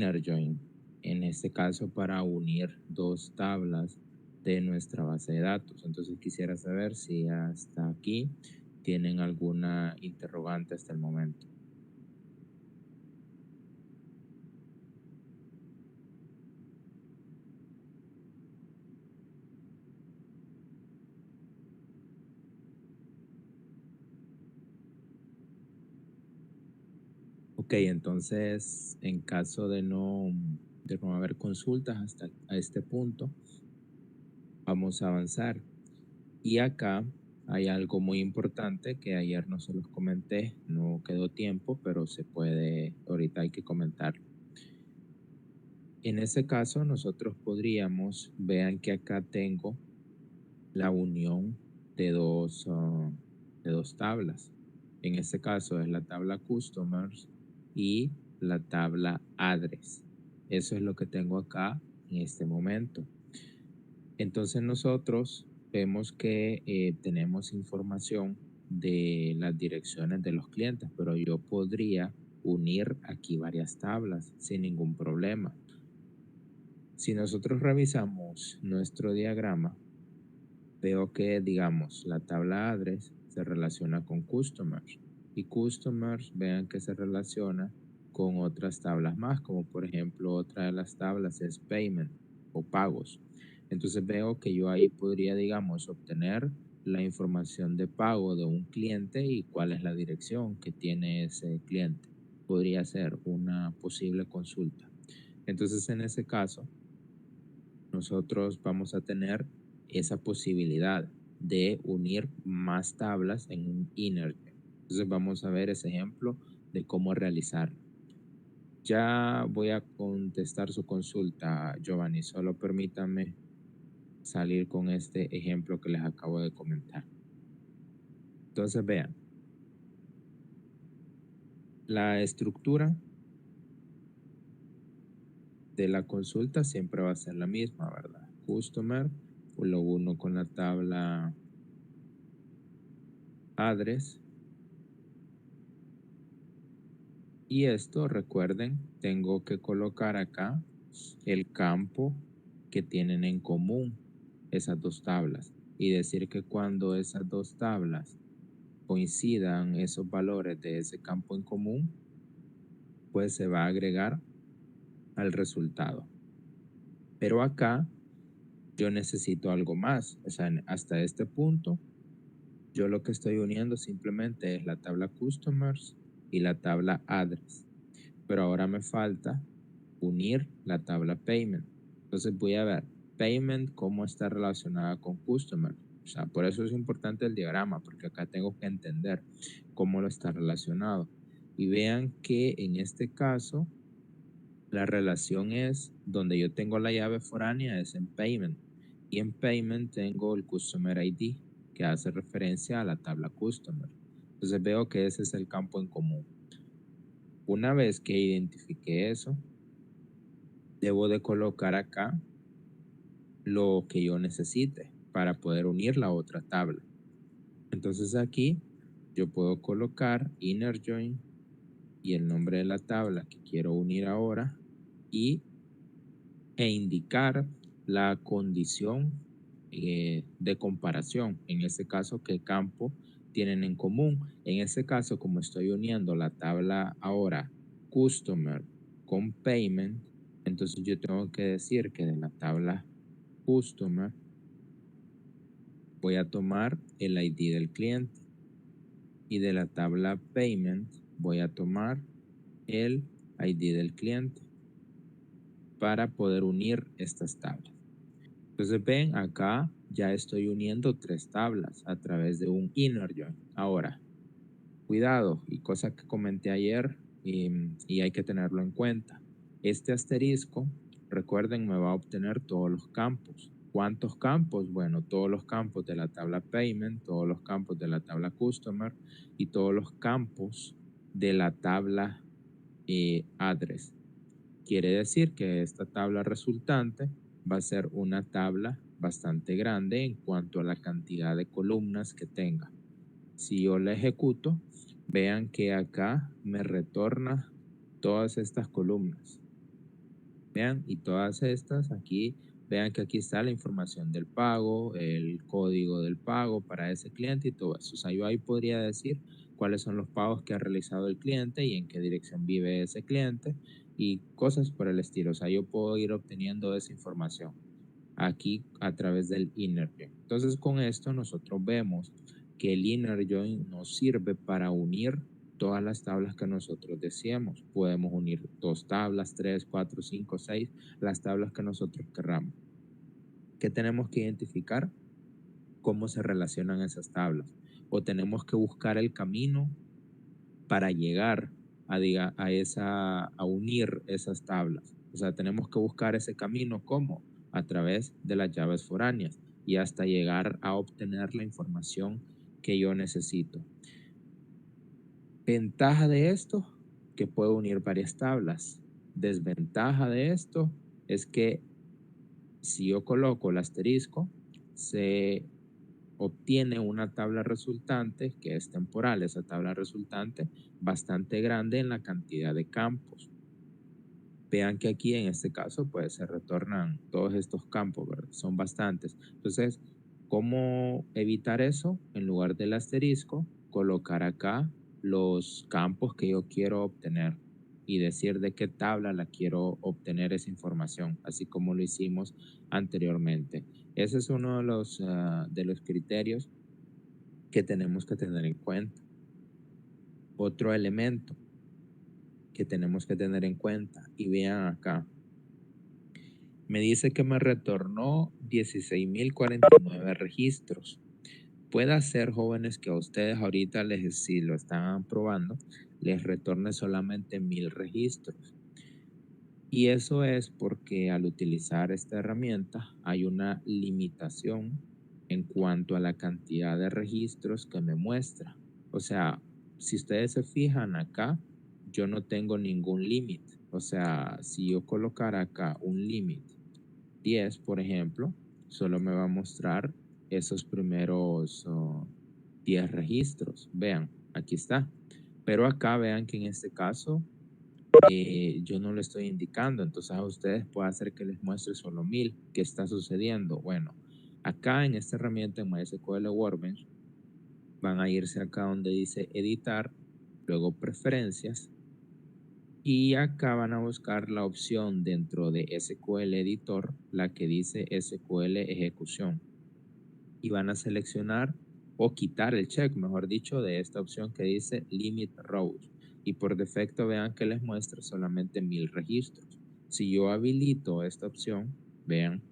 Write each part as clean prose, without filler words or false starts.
inner join, en este caso para unir dos tablas de nuestra base de datos. Entonces quisiera saber si hasta aquí tienen alguna interrogante hasta el momento. Ok, entonces en caso de no haber consultas hasta a este punto, vamos a avanzar. Y acá hay algo muy importante que ayer no se los comenté, no quedó tiempo, pero se puede, ahorita hay que comentarlo. En ese caso, nosotros podríamos, vean que acá tengo la unión de dos tablas. En este caso es la tabla customers y la tabla address. Eso es lo que tengo acá en este momento. Entonces nosotros vemos que tenemos información de las direcciones de los clientes, pero yo podría unir aquí varias tablas sin ningún problema. Si nosotros revisamos nuestro diagrama, veo que, digamos, la tabla address se relaciona con customers y customers, vean que se relaciona con otras tablas más, como por ejemplo otra de las tablas es payment o pagos. Entonces veo que yo ahí podría, digamos, obtener la información de pago de un cliente y cuál es la dirección que tiene ese cliente. Podría ser una posible consulta. Entonces en ese caso, nosotros vamos a tener esa posibilidad de unir más tablas en un inner. Entonces vamos a ver ese ejemplo de cómo realizarlo. Ya voy a contestar su consulta, Giovanni. Solo permítame salir con este ejemplo que les acabo de comentar. Entonces vean, la estructura de la consulta siempre va a ser la misma, ¿verdad? Customer, lo uno con la tabla address. Y esto, recuerden, tengo que colocar acá el campo que tienen en común esas dos tablas y decir que cuando esas dos tablas coincidan esos valores de ese campo en común, pues se va a agregar al resultado. Pero acá yo necesito algo más. O sea, hasta este punto, yo lo que estoy uniendo simplemente es la tabla customers y la tabla address. Pero ahora me falta unir la tabla payment. Entonces voy a ver payment cómo está relacionada con customer. O sea, por eso es importante el diagrama, porque acá tengo que entender cómo lo está relacionado. Y vean que en este caso, la relación es donde yo tengo la llave foránea es en payment. Y en payment tengo el customer ID, que hace referencia a la tabla customer. Entonces veo que ese es el campo en común. Una vez que identifique eso, debo de colocar acá lo que yo necesite para poder unir la otra tabla. Entonces aquí yo puedo colocar inner join y el nombre de la tabla que quiero unir ahora e indicar la condición de comparación. En este caso, qué campo tienen en común. En este caso, como estoy uniendo la tabla ahora customer con payment, entonces yo tengo que decir que de la tabla customer voy a tomar el ID del cliente y de la tabla payment voy a tomar el ID del cliente para poder unir estas tablas. Entonces ven, acá ya estoy uniendo tres tablas a través de un inner join. Ahora, cuidado, y cosa que comenté ayer y hay que tenerlo en cuenta. Este asterisco, recuerden, me va a obtener todos los campos. ¿Cuántos campos? Bueno, todos los campos de la tabla payment, todos los campos de la tabla customer y todos los campos de la tabla address. Quiere decir que esta tabla resultante va a ser una tabla bastante grande en cuanto a la cantidad de columnas que tenga. Si yo la ejecuto, vean que acá me retorna todas estas columnas. Vean, y todas estas aquí, vean que aquí está la información del pago, el código del pago para ese cliente y todo eso. O sea, yo ahí podría decir cuáles son los pagos que ha realizado el cliente y en qué dirección vive ese cliente y cosas por el estilo. O sea, yo puedo ir obteniendo esa información aquí a través del inner join. Entonces, con esto nosotros vemos que el inner join nos sirve para unir todas las tablas que nosotros deseemos. Podemos unir dos tablas, tres, cuatro, cinco, seis, las tablas que nosotros querramos. ¿Qué tenemos que identificar? Cómo se relacionan esas tablas. O tenemos que buscar el camino para llegar a unir esas tablas. O sea, tenemos que buscar ese camino, ¿cómo? A través de las llaves foráneas y hasta llegar a obtener la información que yo necesito. Ventaja de esto, que puedo unir varias tablas. Desventaja de esto es que si yo coloco el asterisco, se obtiene una tabla resultante que es temporal, esa tabla resultante bastante grande en la cantidad de campos. Vean que aquí en este caso pues se retornan todos estos campos, ¿verdad? Son bastantes. Entonces, ¿cómo evitar eso? En lugar del asterisco, colocar acá los campos que yo quiero obtener y decir de qué tabla la quiero obtener esa información, así como lo hicimos anteriormente. Ese es uno de los criterios que tenemos que tener en cuenta. Otro elemento que tenemos que tener en cuenta, y vean acá, me dice que me retornó 16.049 registros. Puede ser, jóvenes, que a ustedes ahorita, si lo están probando, les retorne solamente 1.000 registros. Y eso es porque al utilizar esta herramienta hay una limitación en cuanto a la cantidad de registros que me muestra. O sea, si ustedes se fijan acá, yo no tengo ningún límite. O sea, si yo colocara acá un límite 10, por ejemplo, solo me va a mostrar esos primeros 10 registros. Vean, aquí está. Pero acá vean que en este caso yo no lo estoy indicando, entonces a ustedes puede hacer que les muestre solo 1.000. ¿Qué está sucediendo? Bueno, acá en esta herramienta en MySQL Workbench van a irse acá donde dice editar, luego preferencias y acá van a buscar la opción dentro de SQL Editor, la que dice SQL Ejecución y van a seleccionar o quitar el check, mejor dicho, de esta opción que dice Limit Rows. Y por defecto vean que les muestra solamente 1.000 registros. Si yo habilito esta opción, vean,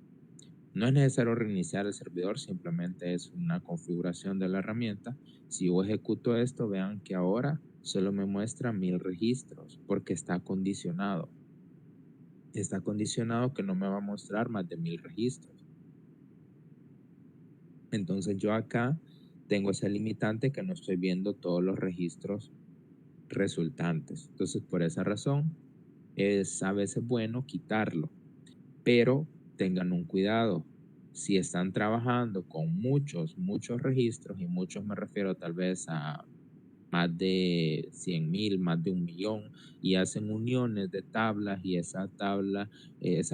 no es necesario reiniciar el servidor, simplemente es una configuración de la herramienta. Si yo ejecuto esto, vean que ahora solo me muestra 1.000 registros porque está condicionado. Está condicionado que no me va a mostrar más de 1.000 registros. Entonces yo acá tengo ese limitante que no estoy viendo todos los registros resultantes. Entonces por esa razón es a veces bueno quitarlo, pero tengan un cuidado. Si están trabajando con muchos registros, y muchos me refiero tal vez a más de 100.000, más de 1.000.000, y hacen uniones de tablas y esas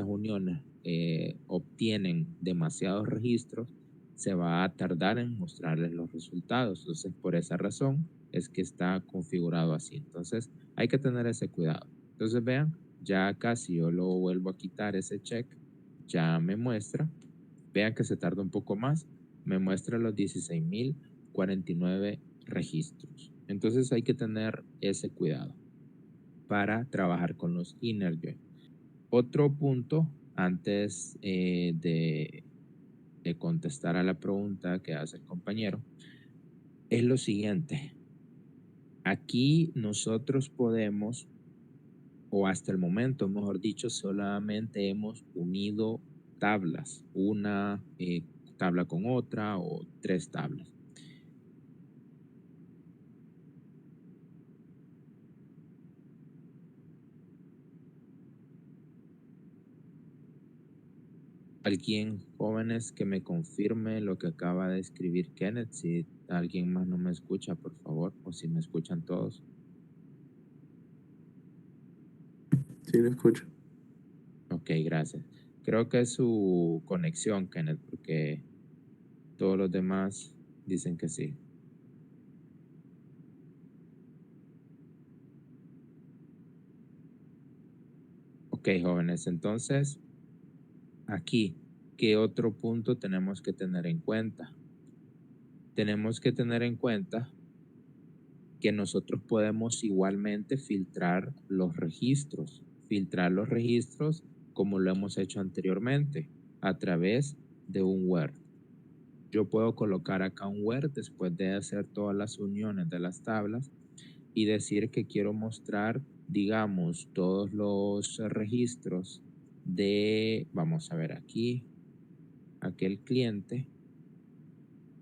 uniones obtienen demasiados registros, se va a tardar en mostrarles los resultados. Entonces, por esa razón es que está configurado así. Entonces, hay que tener ese cuidado. Entonces, vean, ya acá si yo lo vuelvo a quitar ese check, ya me muestra, vean que se tarda un poco más, me muestra los 16.049 registros. Entonces hay que tener ese cuidado para trabajar con los inner join. Otro punto antes de contestar a la pregunta que hace el compañero es lo siguiente. Aquí nosotros podemos, o hasta el momento, mejor dicho, solamente hemos unido tablas, una tabla con otra o tres tablas. Alguien, jóvenes, que me confirme lo que acaba de escribir Kenneth, si alguien más no me escucha, por favor, o si me escuchan todos. Sí, lo escucho. Ok, Ok, gracias. Creo que es su conexión, Kenneth, porque todos los demás dicen que sí. Ok, jóvenes, entonces aquí, ¿qué otro punto tenemos que tener en cuenta? Tenemos que tener en cuenta que nosotros podemos igualmente filtrar los registros como lo hemos hecho anteriormente a través de un Word. Yo puedo colocar acá un Word después de hacer todas las uniones de las tablas y decir que quiero mostrar, digamos, todos los registros de, vamos a ver aquí, aquel cliente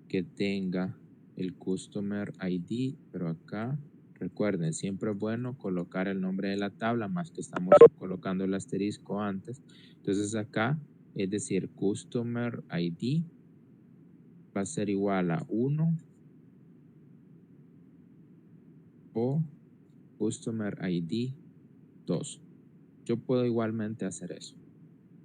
que tenga el Customer ID, pero acá, recuerden, siempre es bueno colocar el nombre de la tabla, más que estamos colocando el asterisco antes. Entonces acá, es decir, Customer ID va a ser igual a 1 o Customer ID 2. Yo puedo igualmente hacer eso,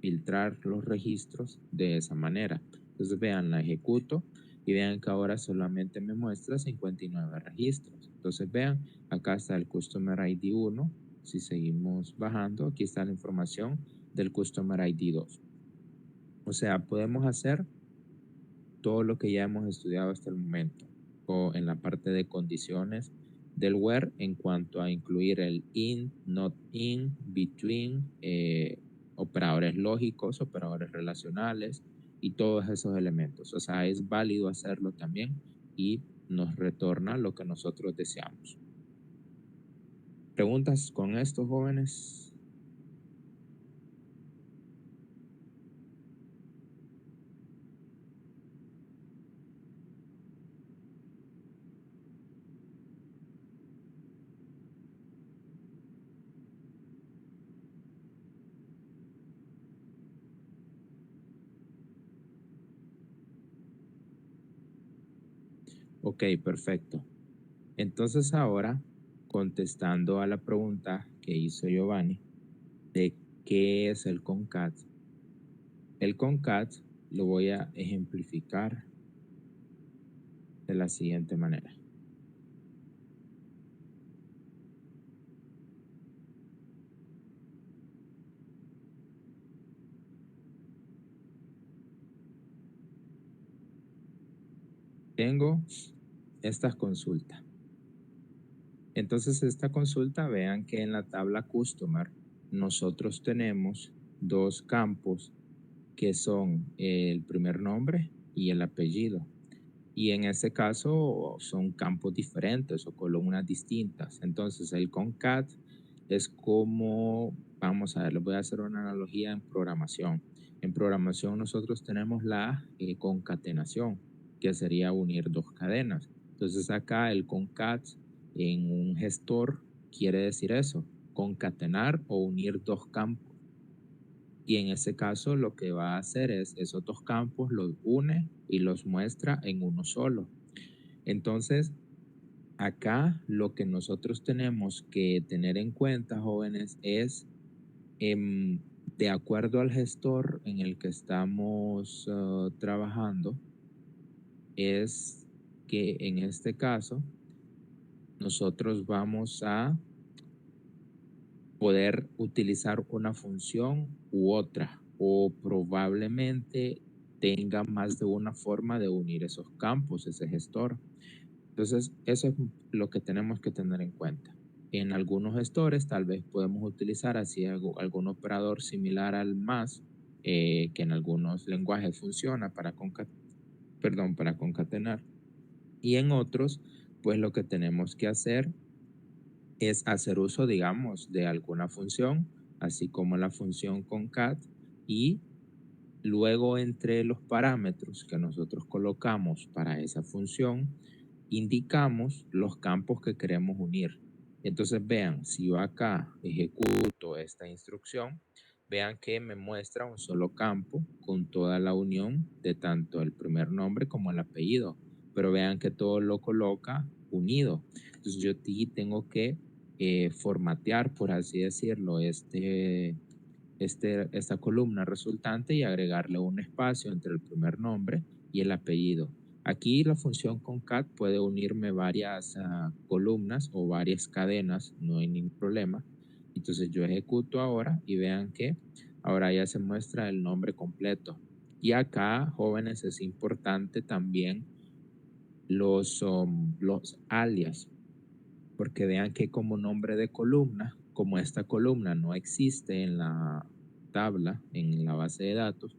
filtrar los registros de esa manera. Entonces vean, la ejecuto y vean que ahora solamente me muestra 59 registros. Entonces vean, acá está el Customer ID 1. Si seguimos bajando, aquí está la información del Customer ID 2. O sea, podemos hacer todo lo que ya hemos estudiado hasta el momento o en la parte de condiciones del where en cuanto a incluir el in, not in, between, operadores lógicos, operadores relacionales y todos esos elementos. O sea, es válido hacerlo también y nos retorna lo que nosotros deseamos. ¿Preguntas con esto, jóvenes? Ok, perfecto. Entonces ahora, contestando a la pregunta que hizo Giovanni de qué es el concat, el concat lo voy a ejemplificar de la siguiente manera. Tengo esta consulta. Entonces esta consulta, vean que en la tabla Customer nosotros tenemos dos campos que son el primer nombre y el apellido. Y en este caso son campos diferentes o columnas distintas. Entonces el concat es como, vamos a ver, les voy a hacer una analogía en programación. En programación nosotros tenemos la concatenación, que sería unir dos cadenas. Entonces acá el concat en un gestor quiere decir eso, concatenar o unir dos campos. Y en ese caso lo que va a hacer es esos dos campos los une y los muestra en uno solo. Entonces, acá lo que nosotros tenemos que tener en cuenta, jóvenes, es de acuerdo al gestor en el que estamos trabajando, es que en este caso nosotros vamos a poder utilizar una función u otra, o probablemente tenga más de una forma de unir esos campos, ese gestor. Entonces, eso es lo que tenemos que tener en cuenta. En algunos gestores tal vez podemos utilizar así algún operador similar al más, que en algunos lenguajes funciona para concatenar. Y en otros, pues lo que tenemos que hacer es hacer uso, digamos, de alguna función, así como la función concat, y luego entre los parámetros que nosotros colocamos para esa función, indicamos los campos que queremos unir. Entonces vean, si yo acá ejecuto esta instrucción, vean que me muestra un solo campo con toda la unión de tanto el primer nombre como el apellido, pero vean que todo lo coloca unido. Entonces yo aquí tengo que formatear, por así decirlo, esta columna resultante y agregarle un espacio entre el primer nombre y el apellido. Aquí la función concat puede unirme varias columnas o varias cadenas, no hay ningún problema. Entonces yo ejecuto ahora y vean que ahora ya se muestra el nombre completo. Y acá, jóvenes, es importante también los alias, porque vean que como nombre de columna, como esta columna no existe en la tabla, en la base de datos,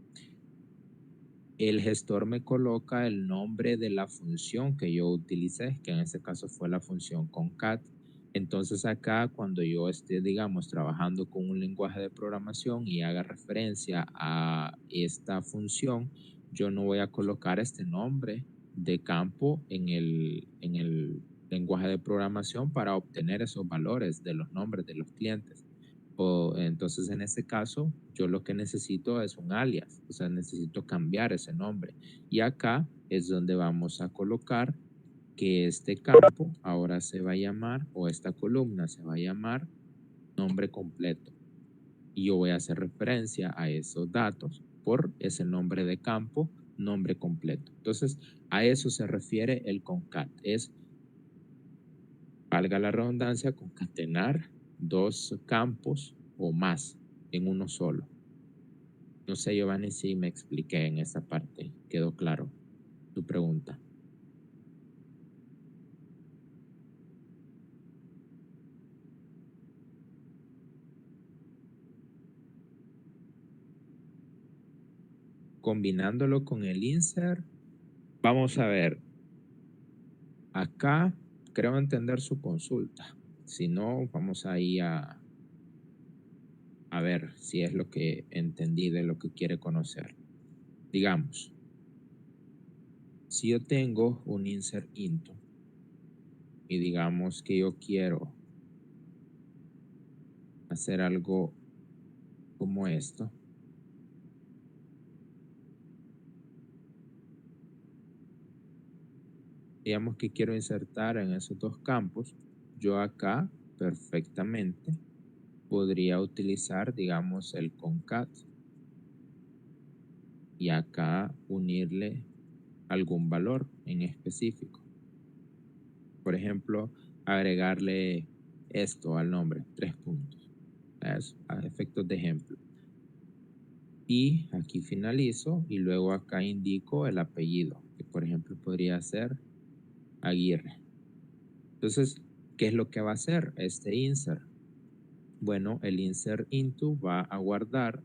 el gestor me coloca el nombre de la función que yo utilicé, que en este caso fue la función concat. Entonces acá cuando yo esté, digamos, trabajando con un lenguaje de programación y haga referencia a esta función, yo no voy a colocar este nombre de campo en el lenguaje de programación para obtener esos valores de los nombres de los clientes. O, entonces, en este caso, yo lo que necesito es un alias, o sea, necesito cambiar ese nombre. Y acá es donde vamos a colocar que este campo ahora se va a llamar, o esta columna se va a llamar nombre completo. Y yo voy a hacer referencia a esos datos por ese nombre de campo, nombre completo. Entonces, a eso se refiere el concat. Es, valga la redundancia, concatenar dos campos o más en uno solo. No sé, Giovanni, si me expliqué en esa parte. ¿Quedó claro tu pregunta? Combinándolo con el insert, vamos a ver. Acá creo entender su consulta. Si no, vamos ahí a ver si es lo que entendí de lo que quiere conocer. Digamos, si yo tengo un insert into y digamos que yo quiero hacer algo como esto, digamos que quiero insertar en esos dos campos, yo acá perfectamente podría utilizar, digamos, el concat y acá unirle algún valor en específico. Por ejemplo, agregarle esto al nombre, 3 puntos. Eso, a efectos de ejemplo. Y aquí finalizo y luego acá indico el apellido, que por ejemplo podría ser Aguirre. Entonces, ¿qué es lo que va a hacer este insert? Bueno, el insert into va a guardar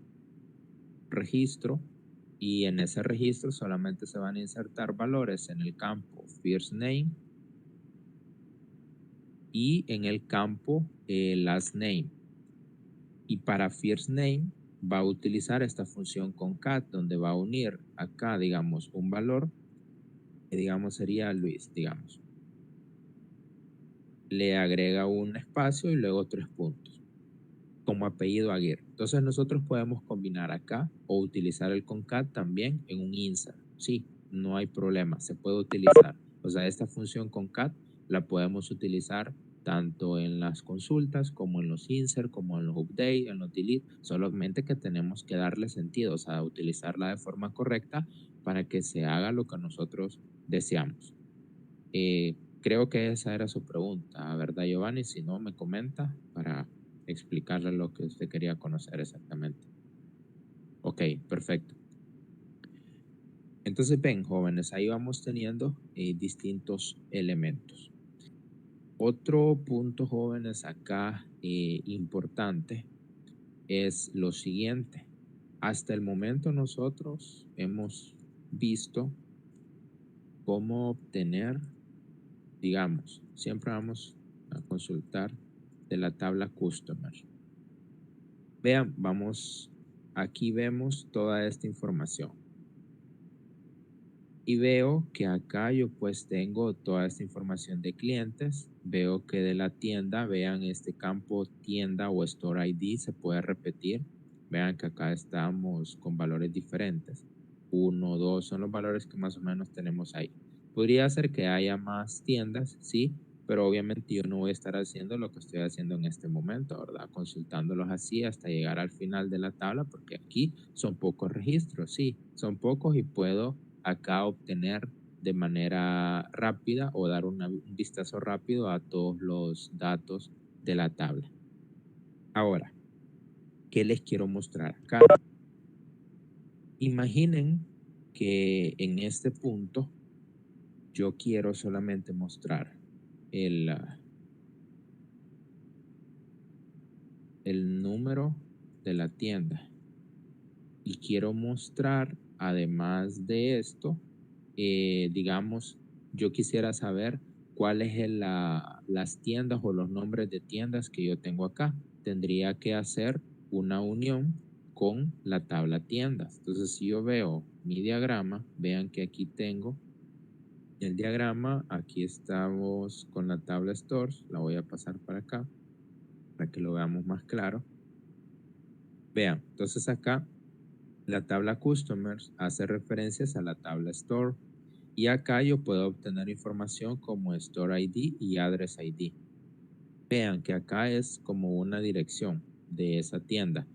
registro y en ese registro solamente se van a insertar valores en el campo first name y en el campo last name. Y para first name va a utilizar esta función concat donde va a unir acá, digamos, un valor que digamos sería Luis, digamos. Le agrega un espacio y luego 3 puntos como apellido Aguirre. Entonces nosotros podemos combinar acá o utilizar el concat también en un insert. Sí, no hay problema, se puede utilizar. O sea, esta función concat la podemos utilizar tanto en las consultas como en los insert, como en los update, en los delete, solamente que tenemos que darle sentido, o sea, utilizarla de forma correcta para que se haga lo que nosotros deseamos. Creo que esa era su pregunta, ¿verdad, Giovanni? Si no, me comenta para explicarle lo que usted quería conocer exactamente. Ok, perfecto. Entonces, ven, jóvenes, ahí vamos teniendo distintos elementos. Otro punto, jóvenes, acá importante es lo siguiente. Hasta el momento nosotros hemos visto cómo obtener, digamos, siempre vamos a consultar de la tabla Customer. Vean, vamos, aquí vemos toda esta información. Y veo que acá yo pues tengo toda esta información de clientes. Veo que de la tienda, vean este campo tienda o Store ID se puede repetir. Vean que acá estamos con valores diferentes. 1, 2 son los valores que más o menos tenemos ahí. Podría ser que haya más tiendas, sí, pero obviamente yo no voy a estar haciendo lo que estoy haciendo en este momento, ¿verdad? Consultándolos así hasta llegar al final de la tabla, porque aquí son pocos registros, sí, son pocos y puedo acá obtener de manera rápida o dar un vistazo rápido a todos los datos de la tabla. Ahora, ¿qué les quiero mostrar acá? Imaginen que en este punto yo quiero solamente mostrar el, el número de la tienda y quiero mostrar, además de esto, digamos, yo quisiera saber cuáles son las tiendas o los nombres de tiendas que yo tengo acá. Tendría que hacer una unión con la tabla tiendas. Entonces, si yo veo mi diagrama, vean que aquí tengo el diagrama, aquí estamos con la tabla stores, la voy a pasar para acá para que lo veamos más claro. Vean, entonces acá la tabla customers hace referencias a la tabla store y acá yo puedo obtener información como store ID y address ID. Vean que acá es como una dirección de esa tienda.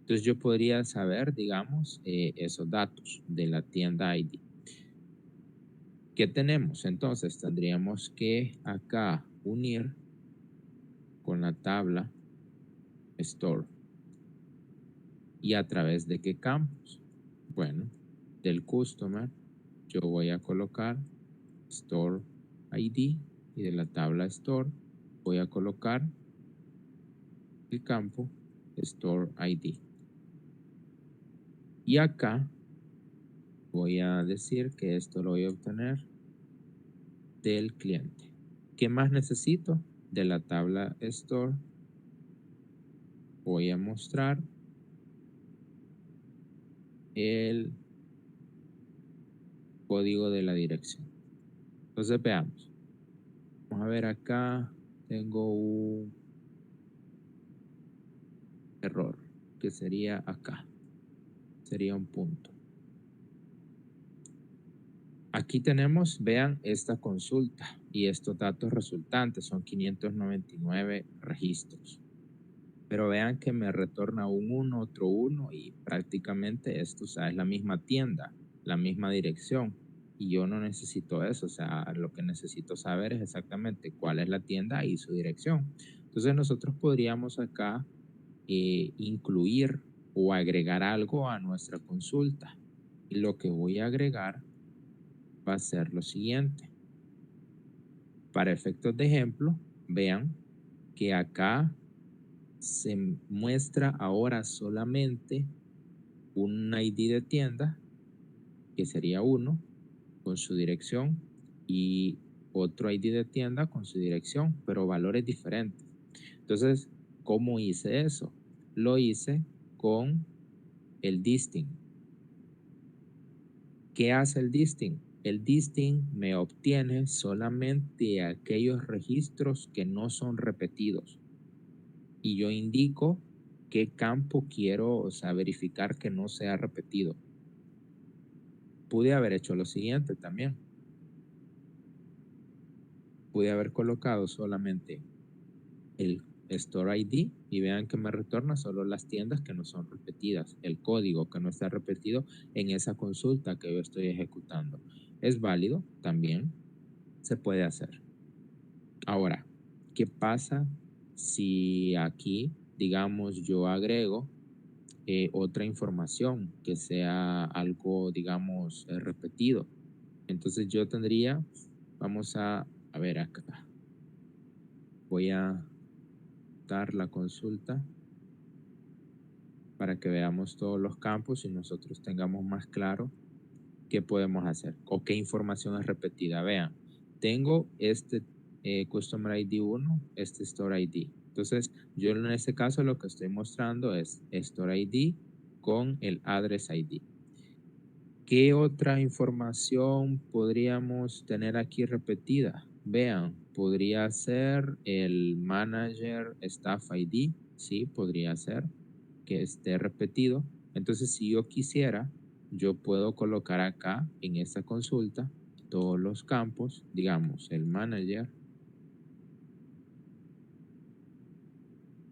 Entonces yo podría saber, digamos, esos datos de la tienda ID. ¿Qué tenemos? Entonces tendríamos que acá unir con la tabla store. ¿Y a través de qué campos? Bueno, del customer yo voy a colocar store ID y de la tabla store voy a colocar el campo store ID. Y acá voy a decir que esto lo voy a obtener del cliente. ¿Qué más necesito? De la tabla store voy a mostrar el código de la dirección. Entonces veamos. Vamos a ver acá. Tengo un error que sería acá. Sería un punto. Aquí tenemos, vean esta consulta y estos datos resultantes son 599 registros. Pero vean que me retorna un 1, otro 1 y prácticamente esto, o sea, es la misma tienda, la misma dirección. Y yo no necesito eso, o sea, lo que necesito saber es exactamente cuál es la tienda y su dirección. Entonces nosotros podríamos acá incluir o agregar algo a nuestra consulta. Y lo que voy a agregar va a ser lo siguiente. Para efectos de ejemplo, vean que acá se muestra ahora solamente un ID de tienda, que sería uno, con su dirección, y otro ID de tienda con su dirección, pero valores diferentes. Entonces, ¿cómo hice eso? Lo hice con el distinct. ¿Qué hace el distinct? El distinct me obtiene solamente aquellos registros que no son repetidos. Y yo indico qué campo quiero, o sea, verificar que no sea repetido. Pude haber hecho lo siguiente también. Pude haber colocado solamente el Store ID y vean que me retorna solo las tiendas que no son repetidas, el código que no está repetido en esa consulta que yo estoy ejecutando. Es válido también, se puede hacer. Ahora, ¿qué pasa si aquí, digamos, yo agrego otra información que sea algo, digamos, repetido? Entonces yo tendría, vamos a ver acá, voy a dar la consulta para que veamos todos los campos y nosotros tengamos más claro qué podemos hacer o qué información es repetida. Vean, tengo este Customer ID 1, este Store ID. Entonces, yo en este caso lo que estoy mostrando es Store ID con el Address ID. ¿Qué otra información podríamos tener aquí repetida? Vean, podría ser el Manager Staff ID, sí, podría ser que esté repetido. Entonces, si yo quisiera, yo puedo colocar acá en esta consulta todos los campos, digamos, el Manager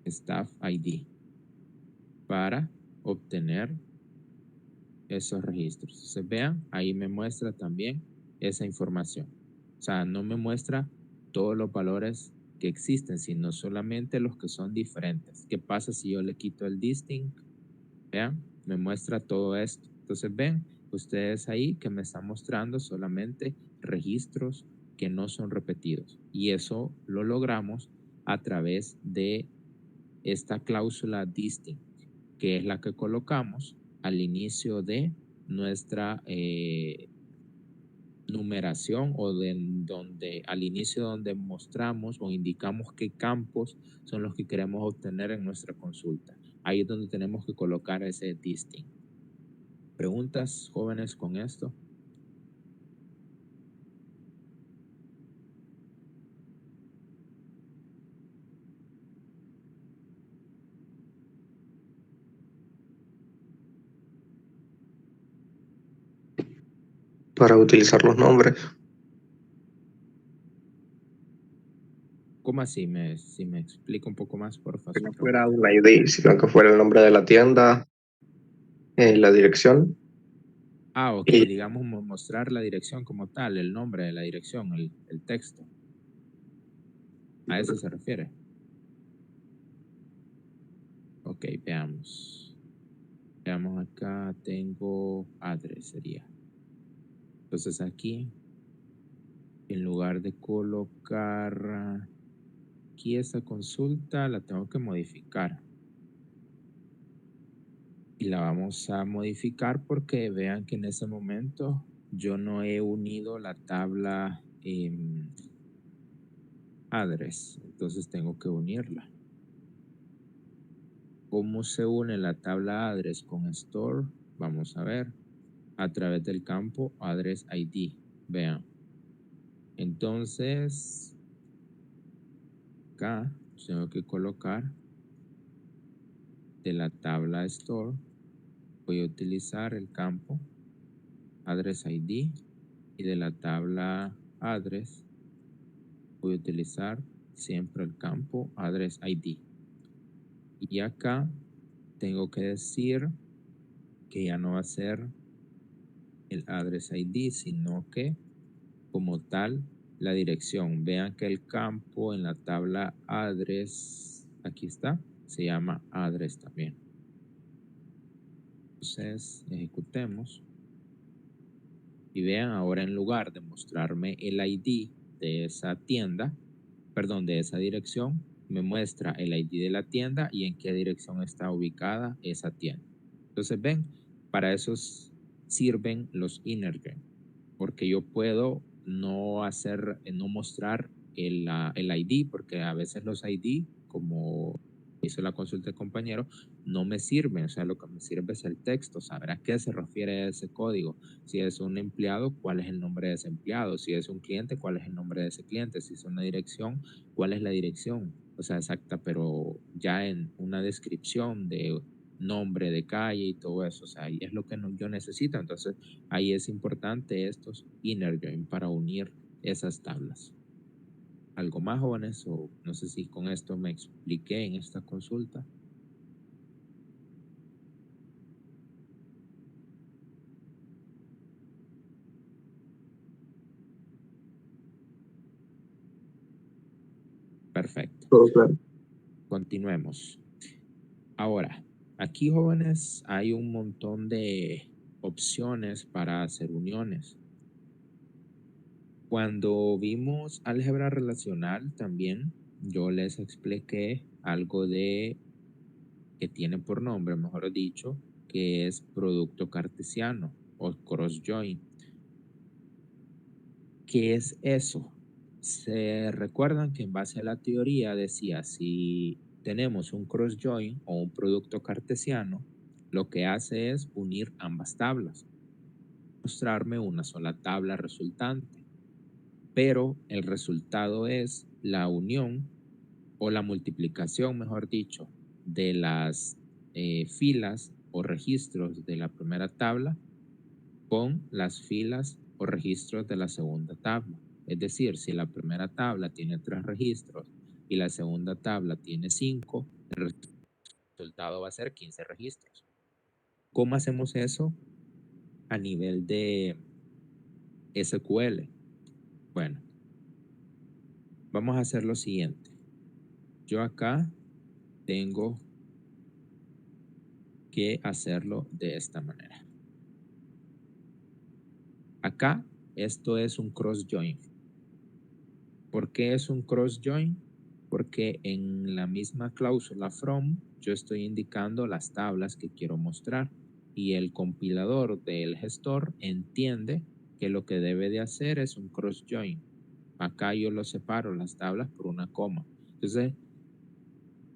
staff ID para obtener esos registros. Entonces vean, ahí me muestra también esa información. O sea, no me muestra todos los valores que existen, sino solamente los que son diferentes. ¿Qué pasa si yo le quito el distinct? Vean, me muestra todo esto. Entonces ven, ustedes ahí que me están mostrando solamente registros que no son repetidos. Y eso lo logramos a través de esta cláusula distinct, que es la que colocamos al inicio de nuestra numeración o de donde al inicio donde mostramos o indicamos qué campos son los que queremos obtener en nuestra consulta. Ahí es donde tenemos que colocar ese distinct. ¿Preguntas, jóvenes, con esto? Para utilizar los nombres. ¿Cómo así? Si me explica un poco más, porfa, Que su no fuera pregunta. un ID, sino que fuera el nombre de la tienda, la dirección. Ah, ok, Y digamos mostrar la dirección como tal, el nombre de la dirección, el texto. ¿A eso se refiere? Ok, veamos. Veamos acá, tengo address sería. Entonces aquí, en lugar de colocar aquí esta consulta, la tengo que modificar. Y la vamos a modificar porque vean que en ese momento yo no he unido la tabla address. Entonces tengo que unirla. ¿Cómo se une la tabla address con store? Vamos a ver. A través del campo address ID. Vean. Entonces, acá tengo que colocar de la tabla store. Voy a utilizar el campo address ID y de la tabla address voy a utilizar siempre el campo address ID. Y acá tengo que decir que ya no va a ser el address ID, sino que como tal la dirección. Vean que el campo en la tabla address, aquí está, se llama address también. Entonces, ejecutemos. Y vean, ahora en lugar de mostrarme el ID de esa tienda, perdón, de esa dirección, me muestra el ID de la tienda y en qué dirección está ubicada esa tienda. Entonces, ven, para eso sirven los innergen, porque yo puedo no hacer, no mostrar el ID, porque a veces los ID, como hizo la consulta del compañero, no me sirven. O sea, lo que me sirve es el texto, saber a qué se refiere ese código. Si es un empleado, cuál es el nombre de ese empleado. Si es un cliente, cuál es el nombre de ese cliente. Si es una dirección, cuál es la dirección. O sea, exacta, pero ya en una descripción de nombre de calle y todo eso. O sea, ahí es lo que yo necesito. Entonces, ahí es importante estos inner join para unir esas tablas. ¿Algo más, jóvenes? O no sé si con esto me expliqué en esta consulta. Perfecto. todo claro. Continuemos. Ahora, aquí, jóvenes, hay un montón de opciones para hacer uniones. Cuando vimos álgebra relacional también, yo les expliqué algo de que tiene por nombre, mejor dicho, que es producto cartesiano o cross join. ¿Qué es eso? Se recuerdan que en base a la teoría decía, si tenemos un cross join o un producto cartesiano, lo que hace es unir ambas tablas, mostrarme una sola tabla resultante, pero el resultado es la unión o la multiplicación, mejor dicho, de las filas o registros de la primera tabla con las filas o registros de la segunda tabla. Es decir, si la primera tabla tiene 3 registros y la segunda tabla tiene 5, El resultado va a ser 15 registros. ¿Cómo hacemos eso a nivel de SQL? Bueno, vamos a hacer lo siguiente. Yo acá tengo que hacerlo de esta manera. Acá, esto es un cross join. ¿Por qué es un cross join? Porque en la misma cláusula from yo estoy indicando las tablas que quiero mostrar y el compilador del gestor entiende que lo que debe de hacer es un cross join. Acá yo lo separo las tablas por una coma. Entonces,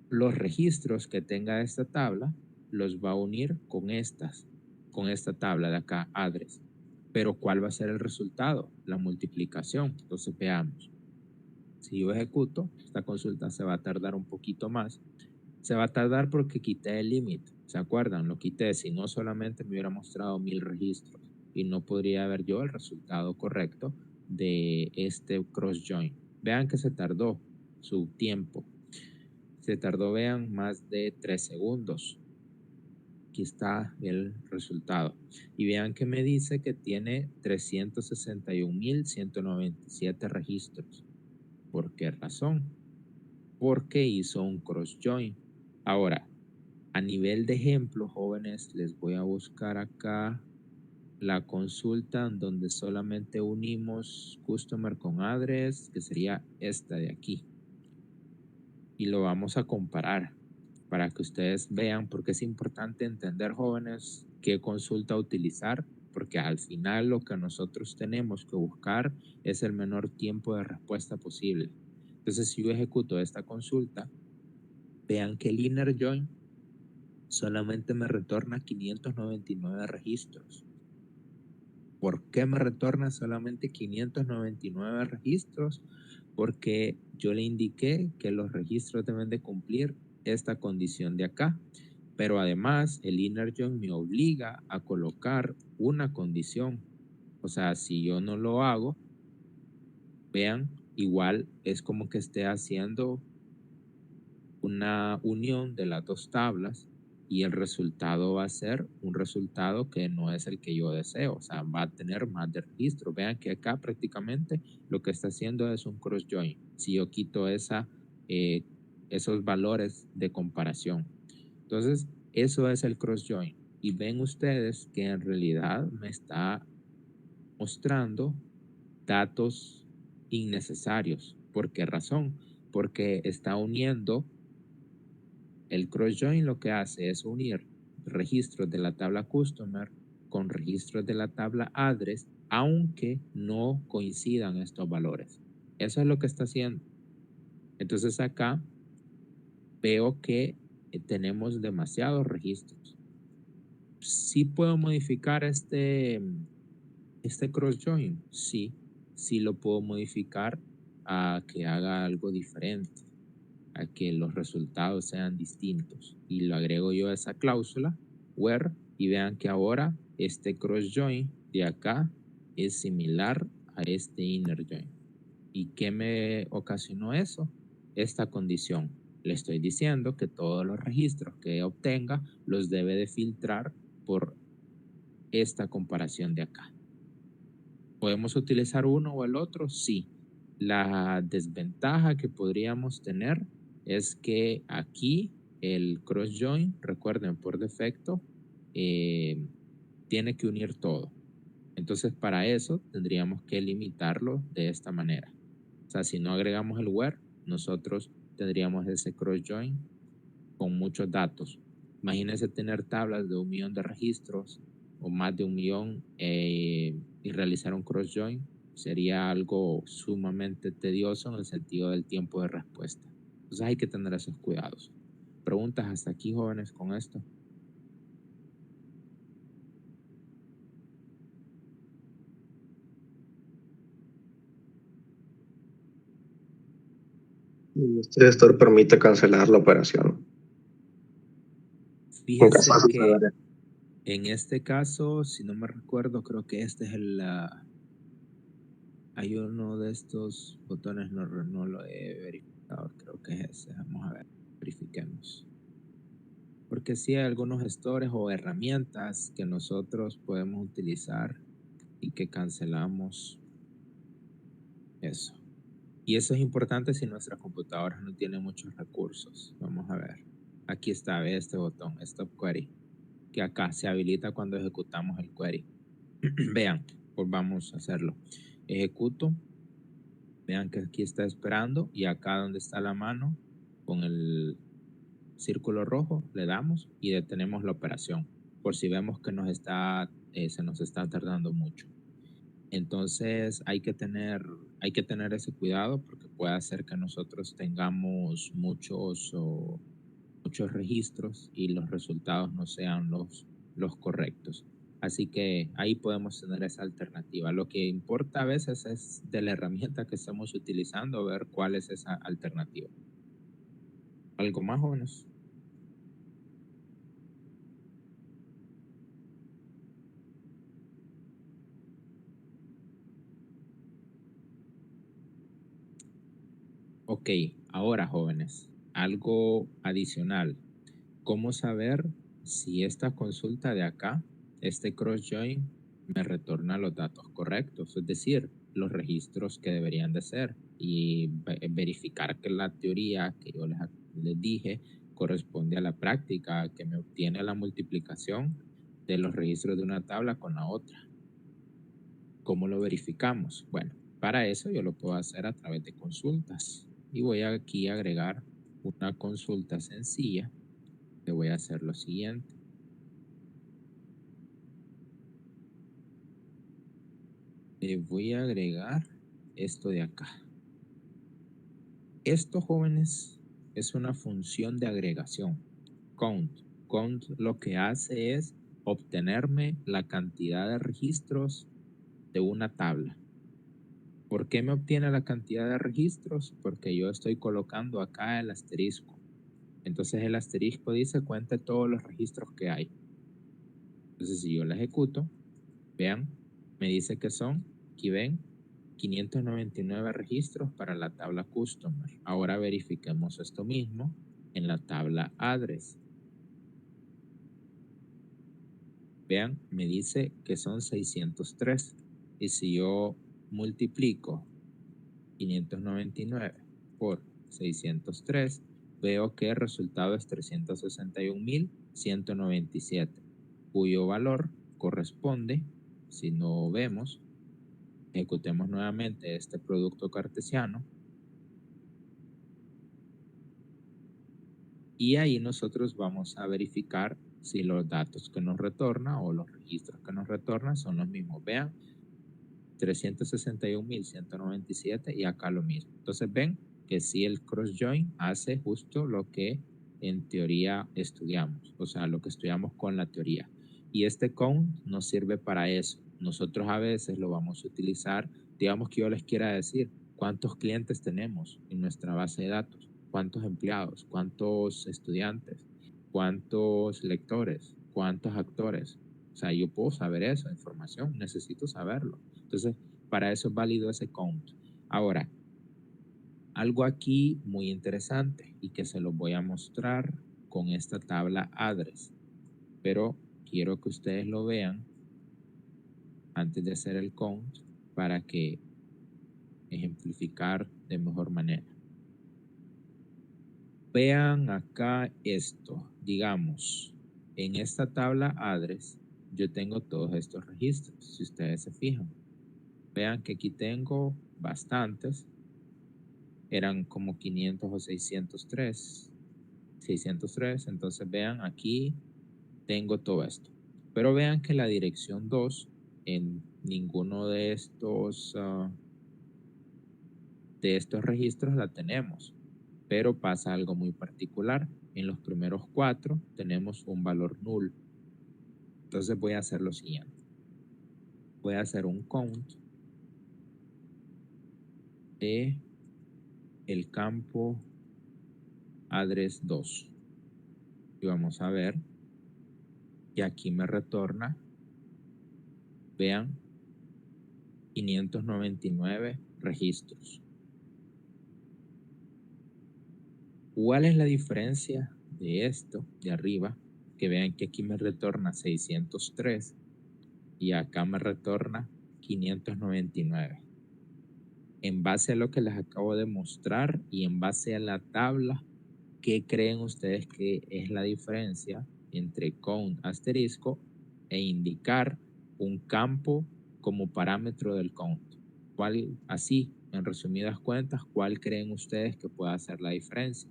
los registros que tenga esta tabla los va a unir con esta tabla de acá, address. Pero ¿cuál va a ser el resultado? La multiplicación. Entonces veamos. Si yo ejecuto, esta consulta se va a tardar un poquito más. Se va a tardar porque quité el límite. ¿Se acuerdan? Lo quité. Si no, solamente me hubiera mostrado 1000 registros y no podría ver yo el resultado correcto de este cross join. Vean que se tardó su tiempo. Se tardó, vean, más de 3 segundos. Aquí está el resultado. Y vean que me dice que tiene 361.197 registros. ¿Por qué razón? Porque hizo un cross join. Ahora, a nivel de ejemplo, jóvenes, les voy a buscar acá la consulta en donde solamente unimos customer con address, que sería esta de aquí. Y lo vamos a comparar para que ustedes vean, porque es importante entender, jóvenes, qué consulta utilizar, porque al final lo que nosotros tenemos que buscar es el menor tiempo de respuesta posible. Entonces, si yo ejecuto esta consulta, vean que el inner join solamente me retorna 599 registros. ¿Por qué me retorna solamente 599 registros? Porque yo le indiqué que los registros deben de cumplir esta condición de acá. Pero además el inner join me obliga a colocar una condición. O sea, si yo no lo hago, vean, igual es como que esté haciendo una unión de las dos tablas y el resultado va a ser un resultado que no es el que yo deseo, o sea, va a tener más de registro. Vean que acá prácticamente lo que está haciendo es un cross join. Si yo quito esos valores de comparación. Entonces, eso es el cross join. Y ven ustedes que en realidad me está mostrando datos innecesarios. ¿Por qué razón? Porque está uniendo el cross join. Lo que hace es unir registros de la tabla customer con registros de la tabla address, aunque no coincidan estos valores. Eso es lo que está haciendo. Entonces acá veo que tenemos demasiados registros. ¿Sí puedo modificar este cross join? Sí, sí lo puedo modificar a que haga algo diferente, a que los resultados sean distintos. Y lo agrego yo a esa cláusula, where, y vean que ahora este cross join de acá es similar a este inner join. ¿Y qué me ocasionó eso? Esta condición. Le estoy diciendo que todos los registros que obtenga los debe de filtrar por esta comparación de acá. ¿Podemos utilizar uno o el otro? Sí. La desventaja que podríamos tener es que aquí el cross join, recuerden, por defecto, tiene que unir todo. Entonces, para eso tendríamos que limitarlo de esta manera. O sea, si no agregamos el where, nosotros tendríamos ese cross join con muchos datos. Imagínense tener tablas de 1 millón de registros o más de 1 millón y realizar un cross join sería algo sumamente tedioso en el sentido del tiempo de respuesta. Entonces hay que tener esos cuidados. Preguntas hasta aquí, jóvenes, con esto. Este gestor permite cancelar la operación. En caso Fíjense de que suceder. en este caso, si no me recuerdo, creo que este es hay uno de estos botones, no lo he verificado, creo que es ese. Vamos a ver, verifiquemos. porque sí hay algunos gestores o herramientas que nosotros podemos utilizar y que cancelamos eso. Y eso es importante si nuestras computadoras no tienen muchos recursos. Vamos a ver. Aquí está, ve este botón, Stop Query, que acá se habilita cuando ejecutamos el query. Vean, pues vamos a hacerlo. Ejecuto. Vean que aquí está esperando y acá donde está la mano con el círculo rojo le damos y detenemos la operación por si vemos que se nos está tardando mucho. Entonces hay que tener ese cuidado porque puede hacer que nosotros tengamos muchos registros y los resultados no sean los correctos. Así que ahí podemos tener esa alternativa. Lo que importa a veces es de la herramienta que estamos utilizando, ver cuál es esa alternativa. ¿Algo más, jóvenes? Ok, ahora, jóvenes, algo adicional. ¿Cómo saber si esta consulta de acá, este cross join, me retorna los datos correctos? Es decir, los registros que deberían de ser y verificar que la teoría que yo les dije corresponde a la práctica, que me obtiene la multiplicación de los registros de una tabla con la otra. ¿Cómo lo verificamos? Bueno, para eso yo lo puedo hacer a través de consultas y voy aquí a agregar una consulta sencilla. Le voy a hacer lo siguiente. Le voy a agregar esto de acá. Esto, jóvenes, es una función de agregación. Count. Count lo que hace es obtenerme la cantidad de registros de una tabla. ¿Por qué me obtiene la cantidad de registros? Porque yo estoy colocando acá el asterisco. Entonces el asterisco dice cuente todos los registros que hay. Entonces si yo la ejecuto, vean, me dice que son, aquí ven, 599 registros para la tabla Customer. Ahora verifiquemos esto mismo en la tabla Address. Vean, me dice que son 603. Y si yo multiplico 599 por 603, veo que el resultado es 361.197, cuyo valor corresponde, si no vemos, ejecutemos nuevamente este producto cartesiano y ahí nosotros vamos a verificar si los datos que nos retorna o los registros que nos retornan son los mismos. Vean, 361.197 y acá lo mismo. Entonces ven que si el cross join hace justo lo que en teoría estudiamos, o sea, lo que estudiamos con la teoría. Y este count nos sirve para eso. Nosotros a veces lo vamos a utilizar, digamos que yo les quiera decir cuántos clientes tenemos en nuestra base de datos, cuántos empleados, cuántos estudiantes, cuántos lectores, cuántos actores. O sea, yo puedo saber esa información, necesito saberlo. Entonces, para eso es válido ese count. Ahora, algo aquí muy interesante y que se lo voy a mostrar con esta tabla address, pero quiero que ustedes lo vean antes de hacer el count para que ejemplificar de mejor manera. Vean acá esto, digamos, en esta tabla address yo tengo todos estos registros, si ustedes se fijan. Vean que aquí tengo bastantes, eran como 500 o 603, entonces vean aquí tengo todo esto. Pero vean que la dirección 2 en ninguno de estos registros la tenemos, pero pasa algo muy particular. En los primeros 4 tenemos un valor null. Entonces voy a hacer lo siguiente. Voy a hacer un count de el campo address 2 y vamos a ver que aquí me retorna, vean, 599 registros. ¿Cuál es la diferencia de esto de arriba que vean que aquí me retorna 603 y acá me retorna 599. En base a lo que les acabo de mostrar y en base a la tabla, ¿qué creen ustedes que es la diferencia entre count asterisco e indicar un campo como parámetro del count? ¿Cuál, así, en resumidas cuentas, cuál creen ustedes que pueda hacer la diferencia?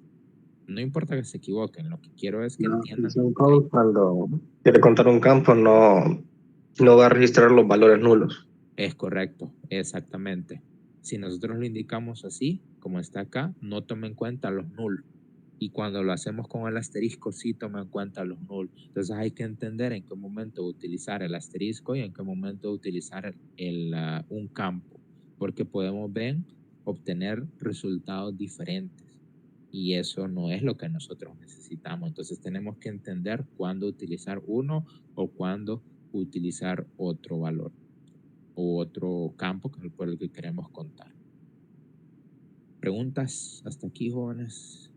No importa que se equivoquen, lo que quiero es que La entiendan. función count, cuando quiere contar un campo, no va a registrar los valores nulos. Es correcto, exactamente. Si nosotros lo indicamos así, como está acá, no toma en cuenta los null. Y cuando lo hacemos con el asterisco, sí toma en cuenta los null. Entonces hay que entender en qué momento utilizar el asterisco y en qué momento utilizar un campo, porque podemos ver, obtener resultados diferentes. Y eso no es lo que nosotros necesitamos. Entonces tenemos que entender cuándo utilizar uno o cuándo utilizar otro valor o otro campo por el que queremos contar. ¿Preguntas hasta aquí, jóvenes?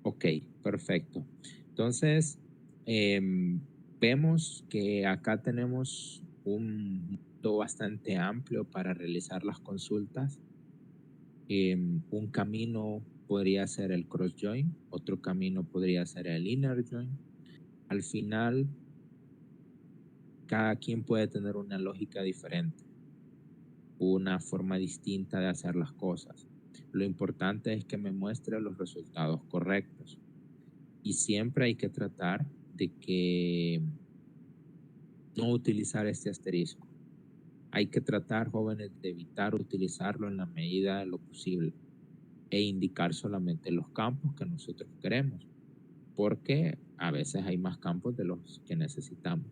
Ok, perfecto. Entonces, vemos que acá tenemos un mundo bastante amplio para realizar las consultas. Un camino podría ser el cross join, otro camino podría ser el inner join. Al final, cada quien puede tener una lógica diferente, una forma distinta de hacer las cosas. Lo importante es que me muestre los resultados correctos. Y siempre hay que tratar de que no utilizar este asterisco. Hay que tratar, jóvenes, de evitar utilizarlo en la medida de lo posible e indicar solamente los campos que nosotros queremos, porque a veces hay más campos de los que necesitamos.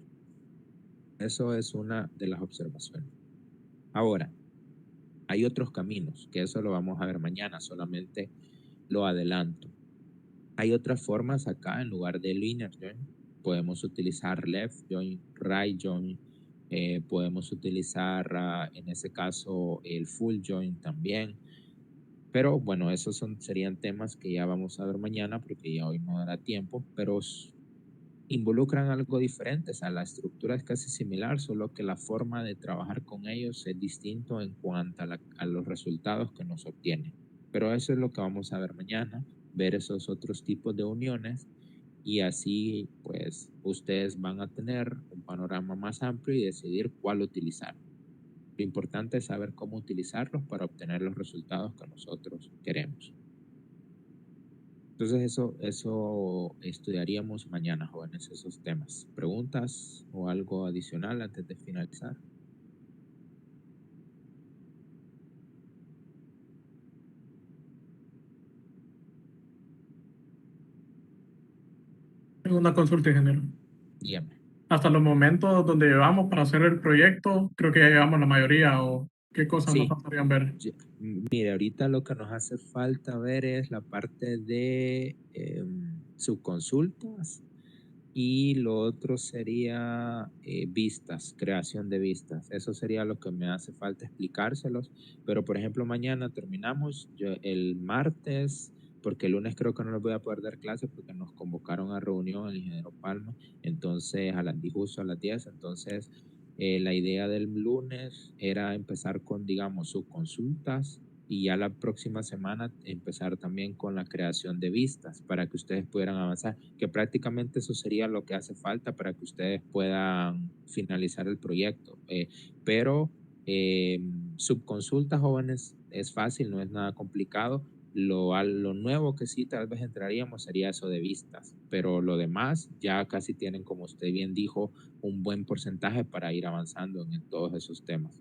Eso es una de las observaciones. Ahora, hay otros caminos, que eso lo vamos a ver mañana, solamente lo adelanto. Hay otras formas acá, en lugar de linear join, podemos utilizar left join, right join, podemos utilizar en ese caso el full join también. Pero bueno, esos serían temas que ya vamos a ver mañana porque ya hoy no dará tiempo, pero involucran algo diferente. O sea, la estructura es casi similar, solo que la forma de trabajar con ellos es distinto en cuanto a los resultados que nos obtienen. Pero eso es lo que vamos a ver mañana, ver esos otros tipos de uniones y así pues ustedes van a tener un panorama más amplio y decidir cuál utilizar. Lo importante es saber cómo utilizarlos para obtener los resultados que nosotros queremos. Entonces eso estudiaríamos mañana, jóvenes, esos temas. ¿Preguntas o algo adicional antes de finalizar? Tengo una consulta, ingeniero. Dígame. Hasta los momentos donde llevamos para hacer el proyecto, creo que ya llevamos la mayoría o qué cosas nos Sí, faltarían ver. mire, ahorita lo que nos hace falta ver es la parte de subconsultas y lo otro sería vistas, creación de vistas. Eso sería lo que me hace falta explicárselos. Pero, por ejemplo, mañana terminamos, el martes, porque el lunes creo que no les voy a poder dar clases porque nos convocaron a reunión el ingeniero Palma, entonces justo a las 10, entonces la idea del lunes era empezar con, digamos, subconsultas y ya la próxima semana empezar también con la creación de vistas para que ustedes pudieran avanzar, que prácticamente eso sería lo que hace falta para que ustedes puedan finalizar el proyecto. Pero subconsultas, jóvenes, es fácil, no es nada complicado. Lo nuevo que sí tal vez entraríamos sería eso de vistas, pero lo demás ya casi tienen, como usted bien dijo, un buen porcentaje para ir avanzando en todos esos temas.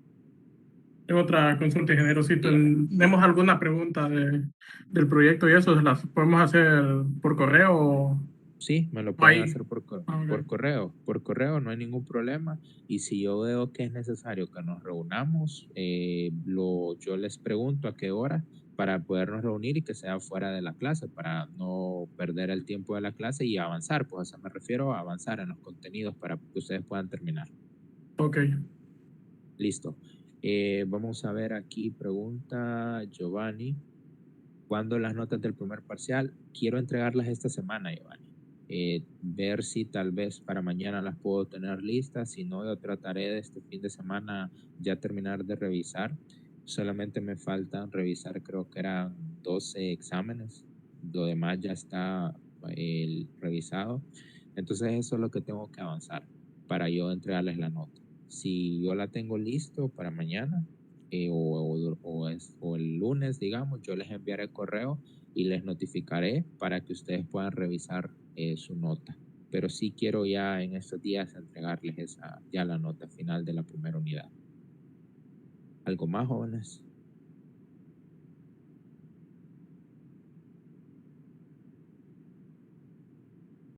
Tengo otra consulta, ingeniero. Si Dígame. tenemos alguna pregunta del proyecto y eso, ¿las podemos hacer por correo Sí, me lo o pueden ahí? hacer Ah, por ok. correo. Por correo no hay ningún problema. Y si yo veo que es necesario que nos reunamos, yo les pregunto a qué hora para podernos reunir y que sea fuera de la clase, para no perder el tiempo de la clase y avanzar. Pues, o sea, me refiero a avanzar en los contenidos para que ustedes puedan terminar. Ok. Listo. Vamos a ver aquí, pregunta Giovanni. ¿Cuándo las notas del primer parcial? Quiero entregarlas esta semana, Giovanni. Ver si tal vez para mañana las puedo tener listas. Si no, yo trataré de este fin de semana ya terminar de revisar. Solamente me faltan revisar, creo que eran 12 exámenes. Lo demás ya está revisado. Entonces eso es lo que tengo que avanzar para yo entregarles la nota. Si yo la tengo listo para mañana, o el lunes, digamos, yo les enviaré correo y les notificaré para que ustedes puedan revisar su nota. Pero sí quiero ya en estos días entregarles ya la nota final de la primera unidad. ¿Algo más, jóvenes?